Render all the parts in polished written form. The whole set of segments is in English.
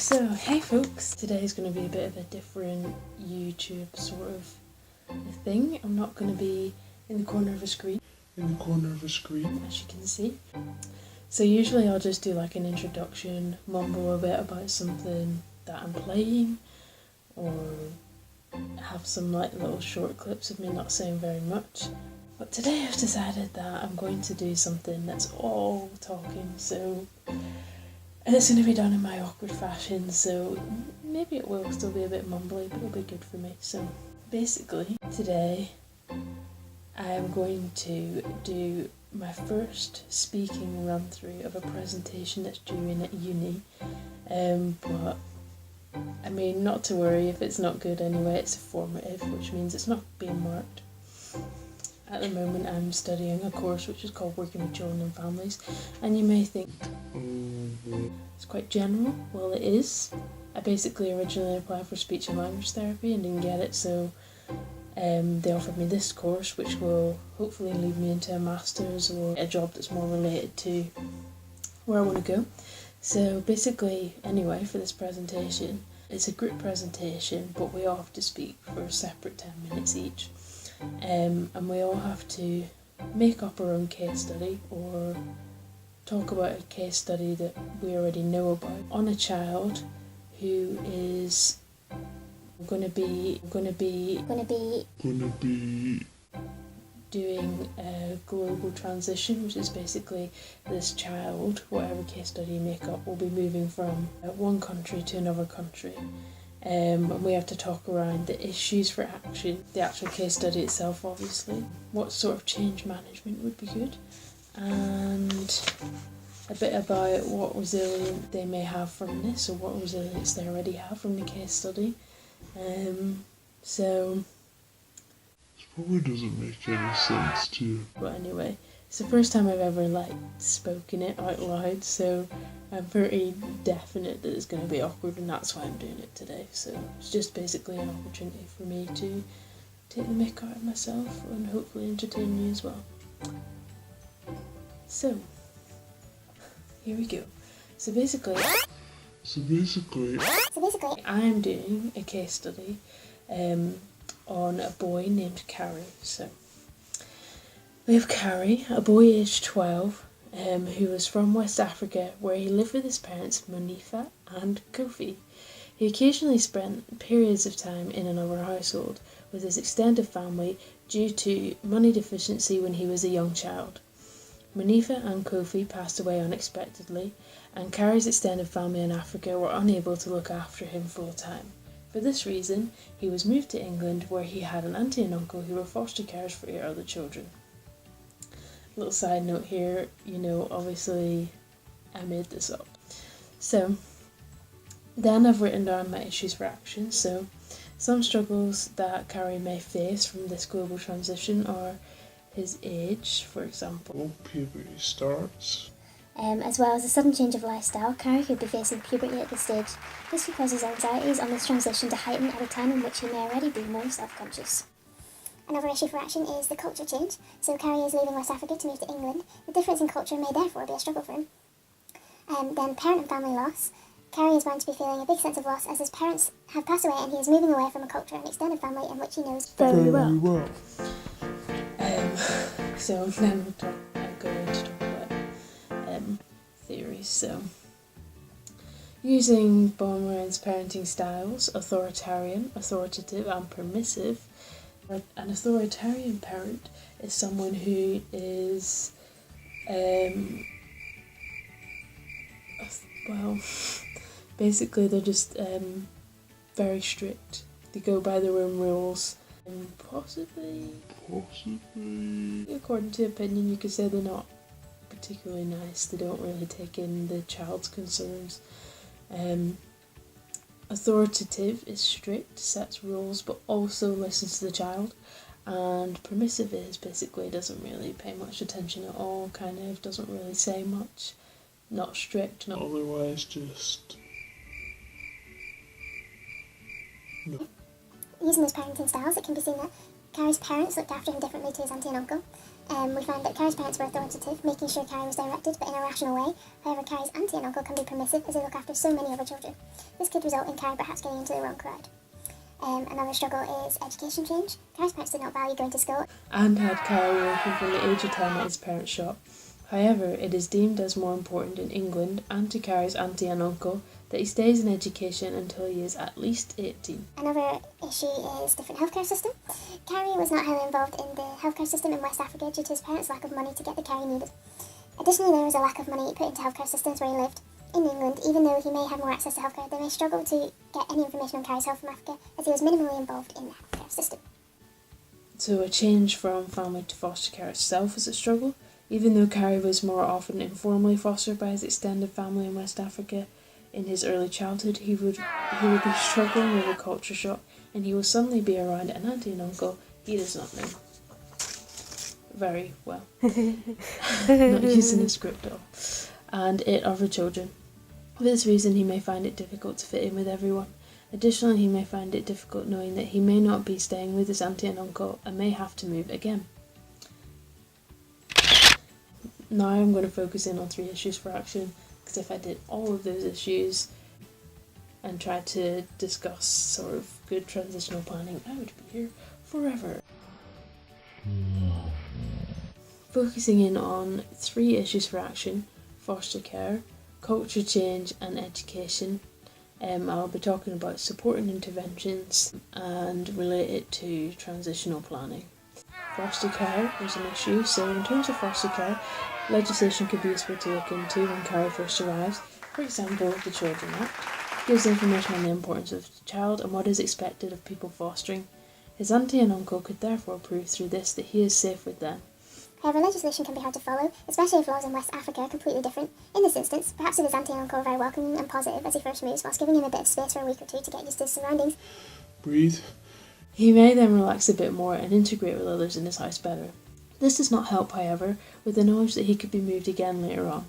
So, hey folks, today's going to be a bit of a different YouTube sort of thing. I'm not going to be in the corner of a screen. As you can see. So usually I'll just do like an introduction, mumble a bit about something that I'm playing, or have some like little short clips of me not saying very much. But today I've decided that I'm going to do something that's all talking, and it's going to be done in my awkward fashion, so maybe it will still be a bit mumbly, but it'll be good for me. So basically, today I am going to do my first speaking run through of a presentation that's due in at uni. But I mean, not to worry if it's not good anyway, it's formative, which means it's not being marked. At the moment I'm studying a course which is called Working with Children and Families, and you may think it's quite general. Well, it is. I basically originally applied for speech and language therapy and didn't get it, so they offered me this course, which will hopefully lead me into a master's or a job that's more related to where I want to go. So basically, anyway, for this presentation, it's a group presentation, but we all have to speak for a separate 10 minutes each. And we all have to make up our own case study or talk about a case study that we already know about on a child who is going to be doing a global transition, which is basically this child, whatever case study you make up, will be moving from one country to another country. And we have to talk around the issues for action, the actual case study itself obviously, what sort of change management would be good, and a bit about what resilience they may have from this, or what resilience they already have from the case study. So it probably doesn't make any sense to you. But anyway, it's the first time I've ever spoken it out loud, so I'm pretty definite that it's going to be awkward, and that's why I'm doing it today. So it's just basically an opportunity for me to take the mick out of myself and hopefully entertain you as well. So here we go. So basically I'm doing a case study on a boy named Carrie. So we have Carrie, a boy aged 12, who was from West Africa, where he lived with his parents Monifa and Kofi. He occasionally spent periods of time in another household with his extended family due to money deficiency when he was a young child. Monifa and Kofi passed away unexpectedly, and Carrie's extended family in Africa were unable to look after him full time. For this reason, he was moved to England, where he had an auntie and uncle who were foster carers for 8 other children. Little side note here, obviously I made this up. So then I've written down my issues for action. So some struggles that Carrie may face from this global transition are his age, for example. Puberty starts. As well as a sudden change of lifestyle, Carrie could be facing puberty at this stage. This could cause his anxieties on this transition to heighten at a time in which he may already be more self-conscious. Another issue for action is the culture change. So Carrie is leaving West Africa to move to England. The difference in culture may therefore be a struggle for him. Then parent and family loss. Carrie is bound to be feeling a big sense of loss as his parents have passed away and he is moving away from a culture and extended family in which he knows very well. So then I'm going to talk about theories. So using Baumann's parenting styles, authoritarian, authoritative and permissive. An authoritarian parent is someone who is, basically they're just very strict. They go by their own rules, and possibly, according to opinion, you could say they're not particularly nice. They don't really take in the child's concerns. Authoritative is strict, sets rules, but also listens to the child. And permissive is basically doesn't really pay much attention at all, kind of doesn't really say much. Not strict, not... Otherwise just... Using those parenting styles, it can be seen that Carrie's parents looked after him differently to his auntie and uncle. We find that Carrie's parents were authoritative, making sure Carrie was directed, but in a rational way. However, Carrie's auntie and uncle can be permissive as they look after so many of her children. This could result in Carrie perhaps getting into the wrong crowd. Another struggle is education change. Carrie's parents did not value going to school and had Carrie working from the age of 10 at his parents' shop. However, it is deemed as more important in England and to Carrie's auntie and uncle that he stays in education until he is at least 18. Another issue is different healthcare system. Carrie was not heavily involved in the healthcare system in West Africa due to his parents' lack of money to get the care he needed. Additionally, there was a lack of money put into healthcare systems where he lived. In England, even though he may have more access to healthcare, they may struggle to get any information on Carrie's health from Africa as he was minimally involved in the healthcare system. So a change from family to foster care itself is a struggle. Even though Carrie was more often informally fostered by his extended family in West Africa, in his early childhood he would be struggling with a culture shock, and he will suddenly be around an auntie and uncle he does not know very well. Not using a script at all. And 8 other children. For this reason he may find it difficult to fit in with everyone. Additionally, he may find it difficult knowing that he may not be staying with his auntie and uncle and may have to move again. Now I'm going to focus in on 3 issues for action, because if I did all of those issues and tried to discuss sort of good transitional planning, I would be here forever. Focusing in on 3 issues for action: foster care, culture change and education. I'll be talking about support and interventions and relate it to transitional planning. Foster care is an issue, so in terms of foster care, legislation could be useful to look into when Carrie first arrives. For example, the Children Act gives information on the importance of the child and what is expected of people fostering. His auntie and uncle could therefore prove through this that he is safe with them. However, legislation can be hard to follow, especially if laws in West Africa are completely different. In this instance, perhaps if his auntie and uncle are very welcoming and positive as he first moves, whilst giving him a bit of space for a week or 2 to get used to his surroundings. Breathe. He may then relax a bit more and integrate with others in his house better. This does not help, however, with the knowledge that he could be moved again later on.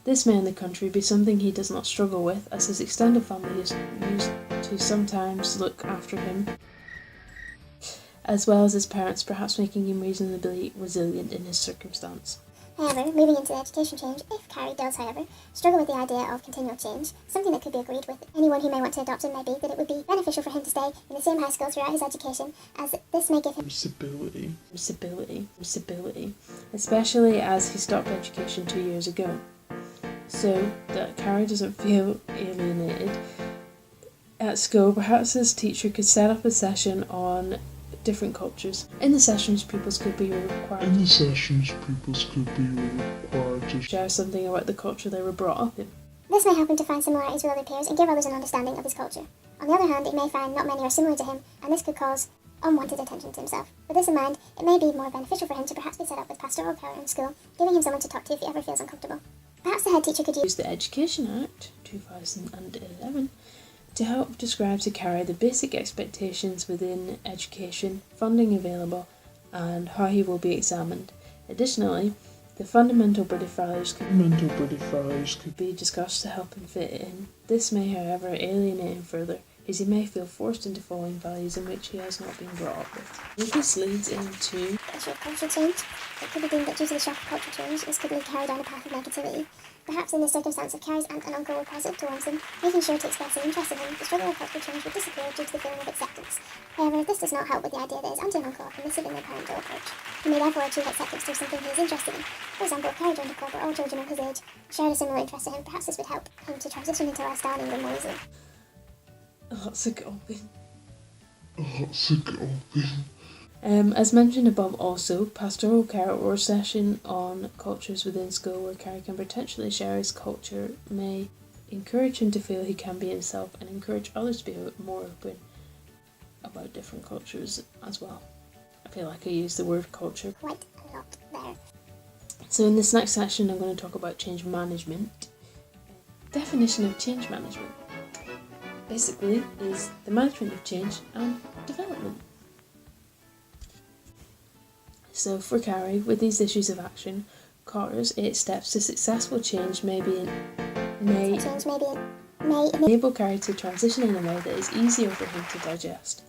This may in the country be something he does not struggle with, as his extended family is used to sometimes look after him, as well as his parents, perhaps making him reasonably resilient in his circumstance. However, moving into the education change, if Carrie does, however, struggle with the idea of continual change, something that could be agreed with anyone who may want to adopt him may be that it would be beneficial for him to stay in the same high school throughout his education, as this may give him Stability, especially as he stopped education 2 years ago, so that Carrie doesn't feel alienated. At school, perhaps his teacher could set up a session on different cultures. In the sessions, pupils could be required to share something about the culture they were brought up in. This may help him to find similarities with other peers and give others an understanding of his culture. On the other hand, he may find not many are similar to him, and this could cause unwanted attention to himself. With this in mind, it may be more beneficial for him to perhaps be set up with pastoral care in school, giving him someone to talk to if he ever feels uncomfortable. Perhaps the head teacher could use the Education Act 2011 to help describe to Carrie the basic expectations within education, funding available, and how he will be examined. Additionally, the fundamental British values could be discussed to help him fit in. This may, however, alienate him further, as he may feel forced into following values in which he has not been brought up with. This leads into the issue of culture change. It could be deemed that due to the shock of culture change, this could lead Carrie down a path of negativity. Perhaps in this circumstance, if Carrie's aunt and uncle were positive towards him, making sure to express an interest in him, the struggle of cultural change would disappear due to the feeling of acceptance. However, this does not help with the idea that his auntie and uncle are permissive in their parental approach. He may therefore achieve acceptance through something he is interested in. For example, if Carrie joined a club where all children of his age shared a similar interest to him, perhaps this would help him to transition into a lifestyle in England more easily. That's a good thing. As mentioned above, also, pastoral care or session on cultures within school where Carrie can potentially share his culture may encourage him to feel he can be himself and encourage others to be more open about different cultures as well. I feel like I used the word culture quite a lot there. So in this next session I'm going to talk about change management. Definition of change management basically is the management of change and development. So for Carrie, with these issues of action, Carter's 8 steps to successful change may enable Carrie to transition in a way that is easier for him to digest.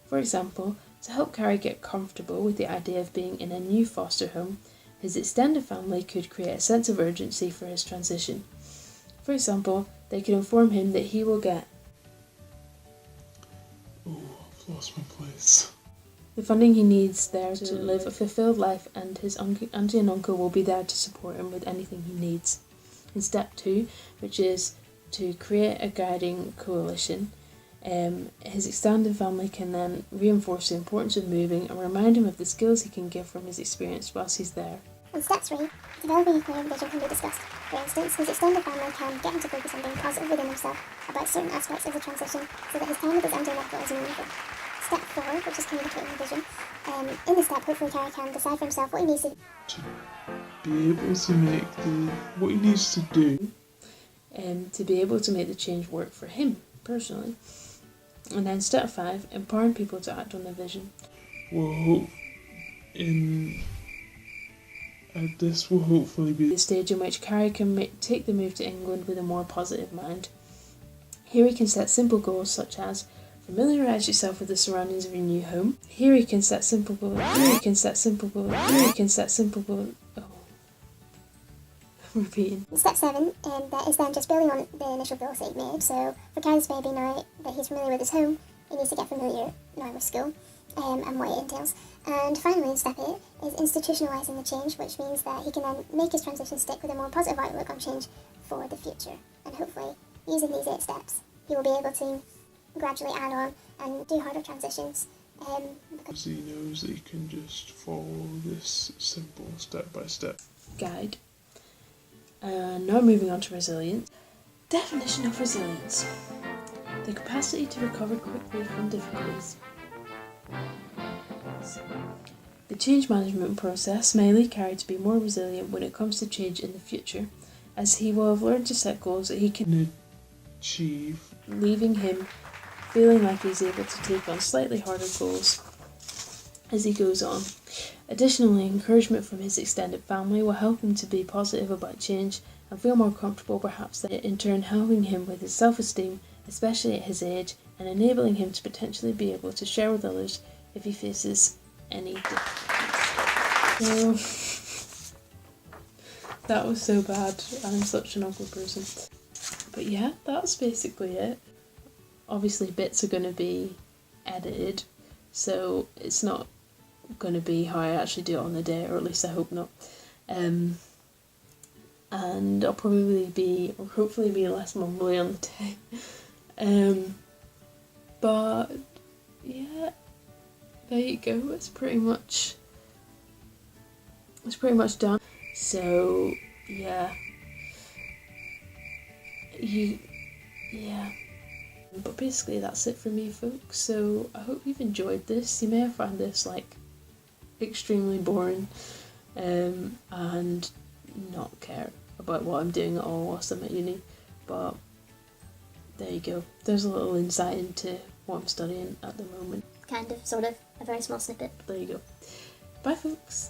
For example, To help Carrie get comfortable with the idea of being in a new foster home, his extended family could create a sense of urgency for his transition. For example, they could inform him that he will get I've lost my place. the funding he needs there to live a fulfilled life, and his auntie and uncle will be there to support him with anything he needs. In step 2, which is to create a guiding coalition, his extended family can then reinforce the importance of moving and remind him of the skills he can give from his experience whilst he's there. In step 3, developing a clear vision can be discussed. For instance, his extended family can get him to focus on being positive within himself about certain aspects of the transition so that his time with his auntie and uncle is meaningful. Step 4, which is communicating the vision. In this step, hopefully Carrie can decide for himself what he needs to be able to make what he needs to do. To be able to make the change work for him, personally. And then step 5, empowering people to act on their vision. This will hopefully be the stage in which Carrie can take the move to England with a more positive mind. Here he can set simple goals such as familiarise yourself with the surroundings of your new home. Here he can set simple goals. Repeating. Step 7 that is then just building on the initial goals that he made. So for Carrie's baby, now that he's familiar with his home, he needs to get familiar now with school and what it entails. And finally, in step 8 is institutionalising the change, which means that he can then make his transition stick with a more positive outlook on change for the future. And hopefully, using these 8 steps, he will be able to gradually add on and do harder transitions. Because he knows that he can just follow this simple step-by-step guide. Now moving on to resilience. Definition of resilience: the capacity to recover quickly from difficulties. The change management process may lead Carrie to be more resilient when it comes to change in the future, as he will have learned to set goals that he can achieve, leaving him feeling like he's able to take on slightly harder goals as he goes on. Additionally, encouragement from his extended family will help him to be positive about change and feel more comfortable, perhaps that in turn helping him with his self-esteem, especially at his age, and enabling him to potentially be able to share with others if he faces any difficulties. So, that was so bad. I'm such an awkward person. But yeah, that's basically it. Obviously bits are going to be edited, so it's not going to be how I actually do it on the day, or at least I hope not. And I'll probably be, or hopefully be, less mumbly on the day. But yeah, there you go. It's pretty much done. So yeah, But basically that's it for me, folks. So I hope you've enjoyed this. You may have found this extremely boring and not care about what I'm doing at all whilst I'm at uni, but there you go. There's a little insight into what I'm studying at the moment. Kind of, sort of, a very small snippet. There you go. Bye, folks.